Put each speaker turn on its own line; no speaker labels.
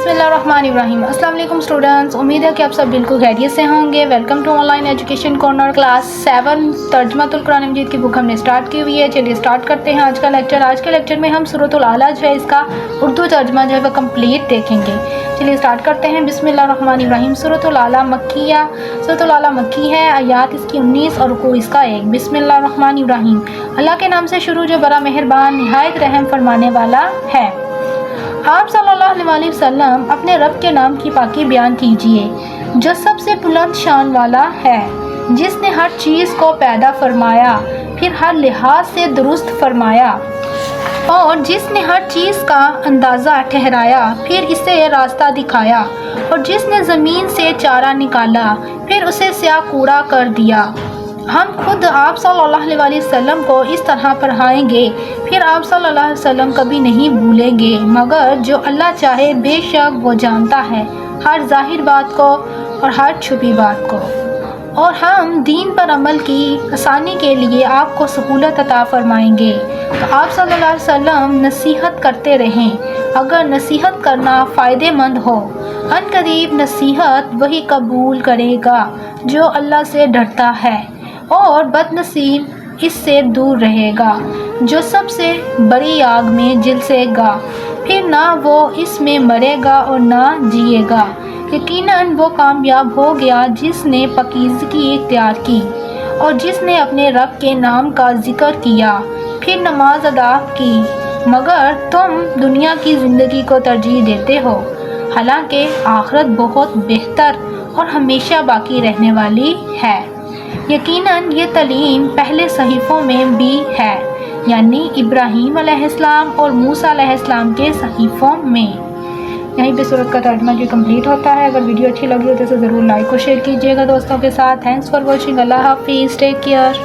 बिस्मिल्लाहिर्रहमानिर्रहीम। अस्सलाम वालेकुम स्टूडेंट्स, उम्मीद है कि आप सब बिल्कुल खैरियत से होंगे। Welcome to online education corner class 7 तर्जमातुल कुरान मजीद की बुक हमने स्टार्ट की हुई है। चलिए स्टार्ट करते हैं आज का लेक्चर। आज के लेक्चर में हम सूरतुल आला जो है इसका उर्दू तर्जमा जो है वो कंप्लीट देखेंगे। चलिए स्टार्ट करते हैं। बिस्मिल्लाहिर्रहमानिर्रहीम। सूरतुल आला मक्किया, सूरतुल आला मक्की है। आयात इसकी 19 और रुकू इसका 1। बिस्मिल्लाहिर्रहमानिर्रहीम, अल्लाह के नाम से शुरू जो बड़ा मेहरबान निहायत रहम फरमाने वाला है। आप सल्लल्लाहु अलैहि वसल्लम अपने रब के नाम की पाकी बयान कीजिए जो सबसे बुलंद शान वाला है, जिसने हर चीज़ को पैदा फरमाया फिर हर लिहाज से दुरुस्त फरमाया, और जिसने हर चीज़ का अंदाज़ा ठहराया फिर इसे रास्ता दिखाया, और जिसने ज़मीन से चारा निकाला फिर उसे स्याह कूड़ा कर दिया। हम खुद आप सल्लल्लाहु अलैहि वसल्लम को इस तरह पढ़ाएंगे फिर आप सल्लल्लाहु अलैहि वसल्लम कभी नहीं भूलेंगे, मगर जो अल्लाह चाहे बेशक वो जानता है हर ज़ाहिर बात को और हर छुपी बात को। और हम दीन पर अमल की आसानी के लिए आपको सहूलत अता फरमाएंगे। तो आप सल्लल्लाहु अलैहि वसल्लम नसीहत करते रहें, अगर नसीहत करना फ़ायदेमंद हो। अनकरीब नसीहत वही कबूल करेगा जो अल्लाह से डरता है, और बदनसीब इससे दूर रहेगा जो सबसे बड़ी आग में झुलसेगा, फिर ना वो इसमें मरेगा और ना जिएगा। यकीनन वो कामयाब हो गया जिसने पाकीज़गी इख्तियार की और जिसने अपने रब के नाम का जिक्र किया फिर नमाज अदा की, मगर तुम दुनिया की ज़िंदगी को तरजीह देते हो, हालांकि आखिरत बहुत बेहतर और हमेशा बाकी रहने वाली है। यकीनन ये तालीम पहले सहीफ़ों में भी है, यानी इब्राहीम अलैहिस्सलाम और मूसा अलैहिस्सलाम के सहीफ़ों में। यहीं पे सूरत का तर्जुमा जो कंप्लीट होता है। अगर वीडियो अच्छी लगी हो तो इसे ज़रूर लाइक और शेयर कीजिएगा दोस्तों के साथ। Thanks for watching. अल्लाह हाफिज़, टेक केयर।